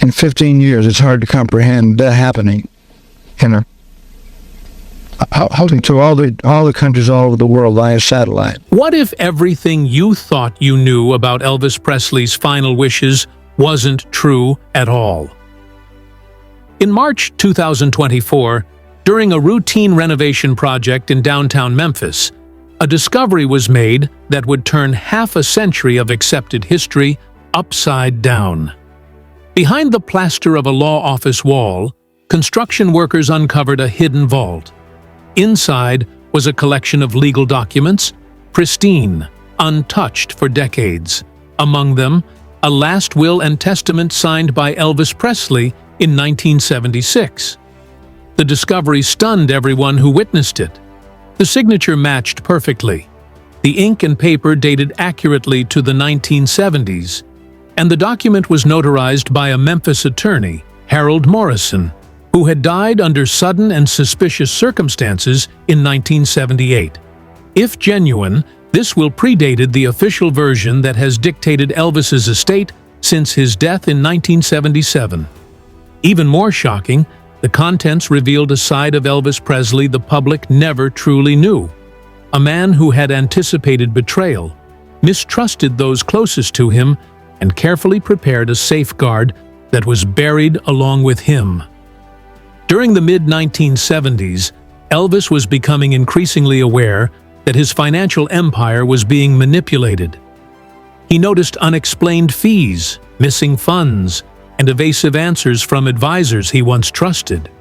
in 15 years. It's hard to comprehend that happening. How to all the countries all over the world via satellite. What if everything you thought you knew about Elvis Presley's final wishes wasn't true at all? In March 2024, during a routine renovation project in downtown Memphis, a discovery was made that would turn half a century of accepted history upside down. Behind the plaster of a law office wall, construction workers uncovered a hidden vault. Inside was a collection of legal documents, pristine, untouched for decades. Among them, a last will and testament signed by Elvis Presley in 1976. The discovery stunned everyone who witnessed it. The signature matched perfectly. The ink and paper dated accurately to the 1970s, and the document was notarized by a Memphis attorney, Harold Morrison, who had died under sudden and suspicious circumstances in 1978. If genuine, this will predated the official version that has dictated Elvis's estate since his death in 1977. Even more shocking, the contents revealed a side of Elvis Presley the public never truly knew. A man who had anticipated betrayal, mistrusted those closest to him, and carefully prepared a safeguard that was buried along with him. During the mid-1970s, Elvis was becoming increasingly aware that his financial empire was being manipulated. He noticed unexplained fees, missing funds, and evasive answers from advisors he once trusted.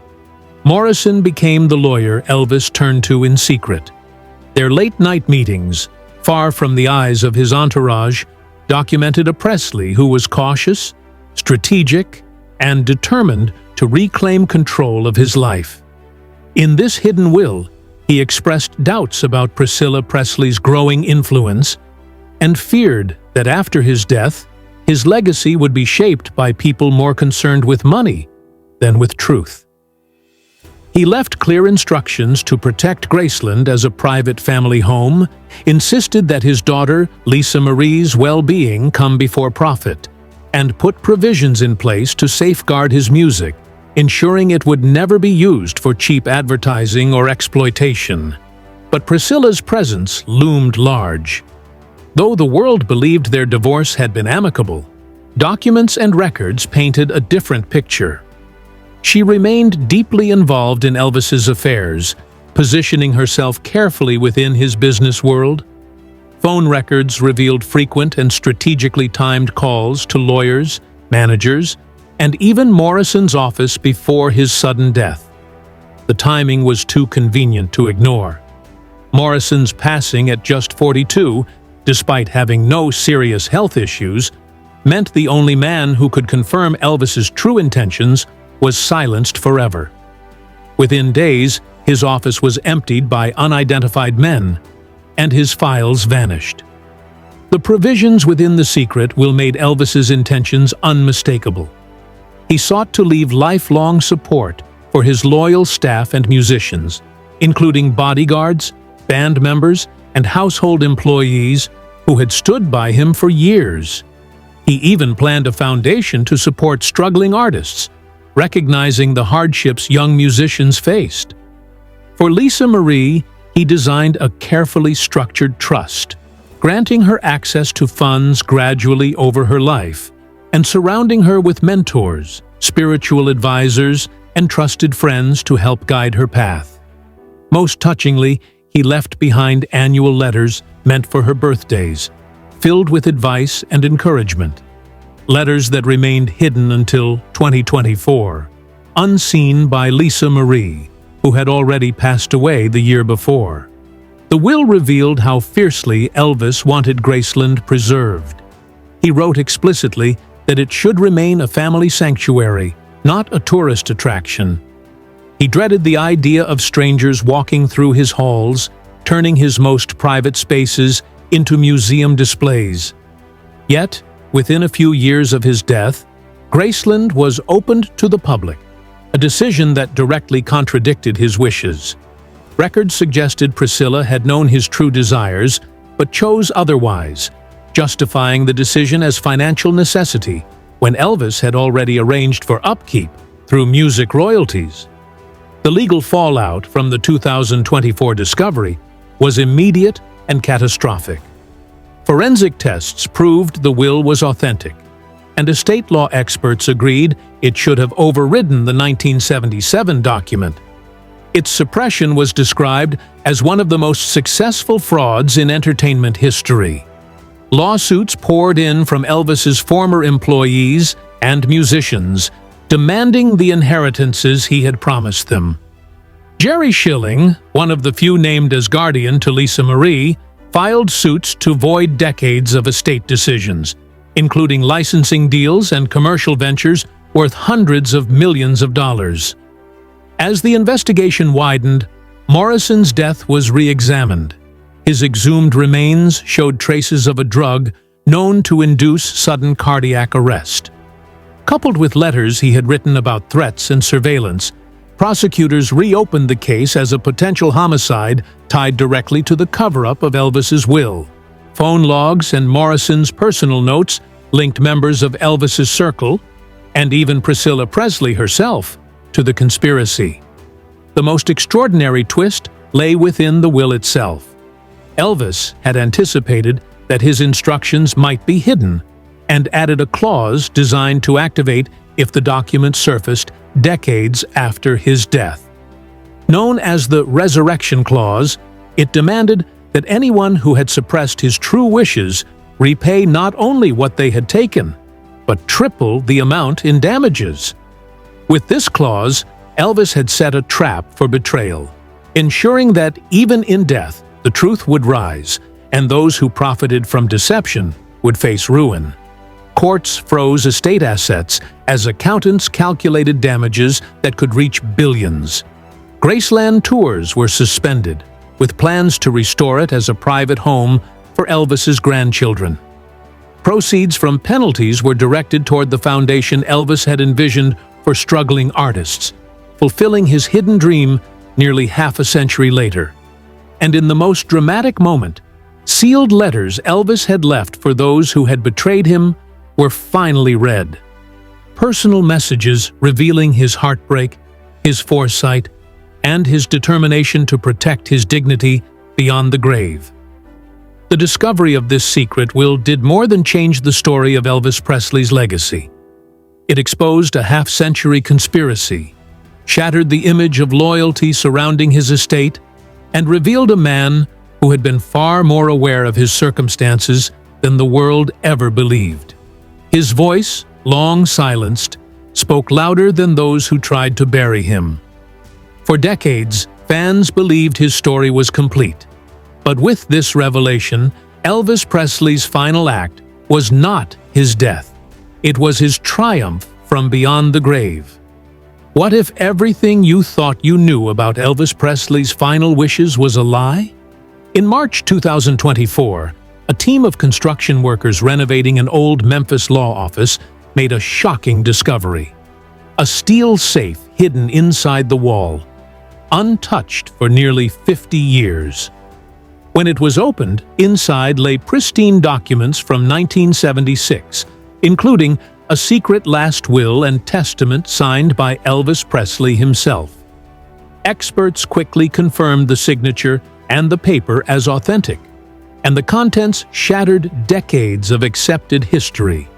Morrison became the lawyer Elvis turned to in secret. Their late-night meetings, far from the eyes of his entourage, documented a Presley who was cautious, strategic, and determined to reclaim control of his life. In this hidden will, he expressed doubts about Priscilla Presley's growing influence and feared that after his death, his legacy would be shaped by people more concerned with money than with truth. He left clear instructions to protect Graceland as a private family home, insisted that his daughter Lisa Marie's well-being come before profit, and put provisions in place to safeguard his music, ensuring it would never be used for cheap advertising or exploitation. But Priscilla's presence loomed large. Though the world believed their divorce had been amicable, documents and records painted a different picture. She remained deeply involved in Elvis's affairs, positioning herself carefully within his business world. Phone records revealed frequent and strategically timed calls to lawyers, managers, and even Morrison's office before his sudden death. The timing was too convenient to ignore. Morrison's passing at just 42, despite having no serious health issues, meant the only man who could confirm Elvis's true intentions was silenced forever. Within days, his office was emptied by unidentified men, and his files vanished. The provisions within the secret will made Elvis's intentions unmistakable. He sought to leave lifelong support for his loyal staff and musicians, including bodyguards, band members, and household employees who had stood by him for years. He even planned a foundation to support struggling artists, recognizing the hardships young musicians faced. For Lisa Marie, he designed a carefully structured trust, granting her access to funds gradually over her life, and surrounding her with mentors, spiritual advisors, and trusted friends to help guide her path. Most touchingly, he left behind annual letters meant for her birthdays, filled with advice and encouragement. Letters that remained hidden until 2024, unseen by Lisa Marie, who had already passed away the year before. The will revealed how fiercely Elvis wanted Graceland preserved. He wrote explicitly that it should remain a family sanctuary, not a tourist attraction. He dreaded the idea of strangers walking through his halls, turning his most private spaces into museum displays. Yet, within a few years of his death, Graceland was opened to the public, a decision that directly contradicted his wishes. Records suggested Priscilla had known his true desires, but chose otherwise, justifying the decision as financial necessity when Elvis had already arranged for upkeep through music royalties. The legal fallout from the 2024 discovery was immediate and catastrophic. Forensic tests proved the will was authentic, and estate law experts agreed it should have overridden the 1977 document. Its suppression was described as one of the most successful frauds in entertainment history. Lawsuits poured in from Elvis's former employees and musicians, demanding the inheritances he had promised them. Jerry Schilling, one of the few named as guardian to Lisa Marie, filed suits to void decades of estate decisions, including licensing deals and commercial ventures worth hundreds of millions of dollars. As the investigation widened, Morrison's death was re-examined. His exhumed remains showed traces of a drug known to induce sudden cardiac arrest. Coupled with letters he had written about threats and surveillance, prosecutors reopened the case as a potential homicide tied directly to the cover-up of Elvis's will. Phone logs and Morrison's personal notes linked members of Elvis's circle, and even Priscilla Presley herself, to the conspiracy. The most extraordinary twist lay within the will itself. Elvis had anticipated that his instructions might be hidden, and added a clause designed to activate if the document surfaced decades after his death. Known as the Resurrection Clause, it demanded that anyone who had suppressed his true wishes repay not only what they had taken, but triple the amount in damages. With this clause, Elvis had set a trap for betrayal, ensuring that even in death, the truth would rise, and those who profited from deception would face ruin. Courts froze estate assets as accountants calculated damages that could reach billions. Graceland tours were suspended, with plans to restore it as a private home for Elvis's grandchildren. Proceeds from penalties were directed toward the foundation Elvis had envisioned for struggling artists, fulfilling his hidden dream nearly half a century later. And in the most dramatic moment, sealed letters Elvis had left for those who had betrayed him were finally read. Personal messages revealing his heartbreak, his foresight, and his determination to protect his dignity beyond the grave. The discovery of this secret will did more than change the story of Elvis Presley's legacy. It exposed a half-century conspiracy, shattered the image of loyalty surrounding his estate, and revealed a man who had been far more aware of his circumstances than the world ever believed. His voice, long silenced, spoke louder than those who tried to bury him. For decades, fans believed his story was complete. But with this revelation, Elvis Presley's final act was not his death. It was his triumph from beyond the grave. What if everything you thought you knew about Elvis Presley's final wishes was a lie? In March 2024, a team of construction workers renovating an old Memphis law office made a shocking discovery. A steel safe hidden inside the wall, untouched for nearly 50 years. When it was opened, inside lay pristine documents from 1976, including a secret last will and testament signed by Elvis Presley himself. Experts quickly confirmed the signature and the paper as authentic, and the contents shattered decades of accepted history.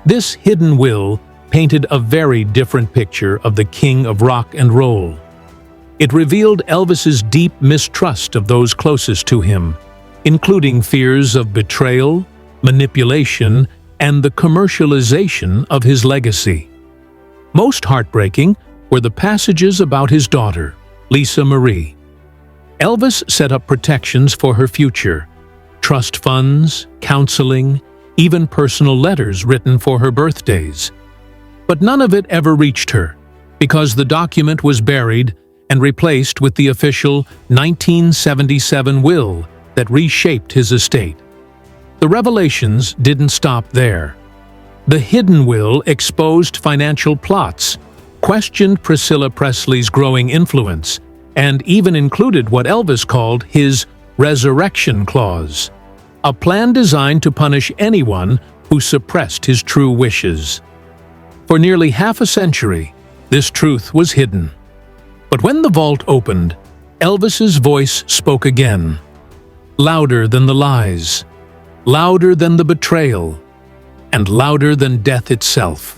This hidden will painted a very different picture of the king of rock and roll. It revealed Elvis's deep mistrust of those closest to him, including fears of betrayal, manipulation, and the commercialization of his legacy. Most heartbreaking were the passages about his daughter, Lisa Marie. Elvis set up protections for her future: trust funds, counseling, even personal letters written for her birthdays. But none of it ever reached her, because the document was buried and replaced with the official 1977 will that reshaped his estate. The revelations didn't stop there. The hidden will exposed financial plots, questioned Priscilla Presley's growing influence, and even included what Elvis called his Resurrection Clause, a plan designed to punish anyone who suppressed his true wishes. For nearly half a century, this truth was hidden. But when the vault opened, Elvis's voice spoke again, louder than the lies, louder than the betrayal, and louder than death itself.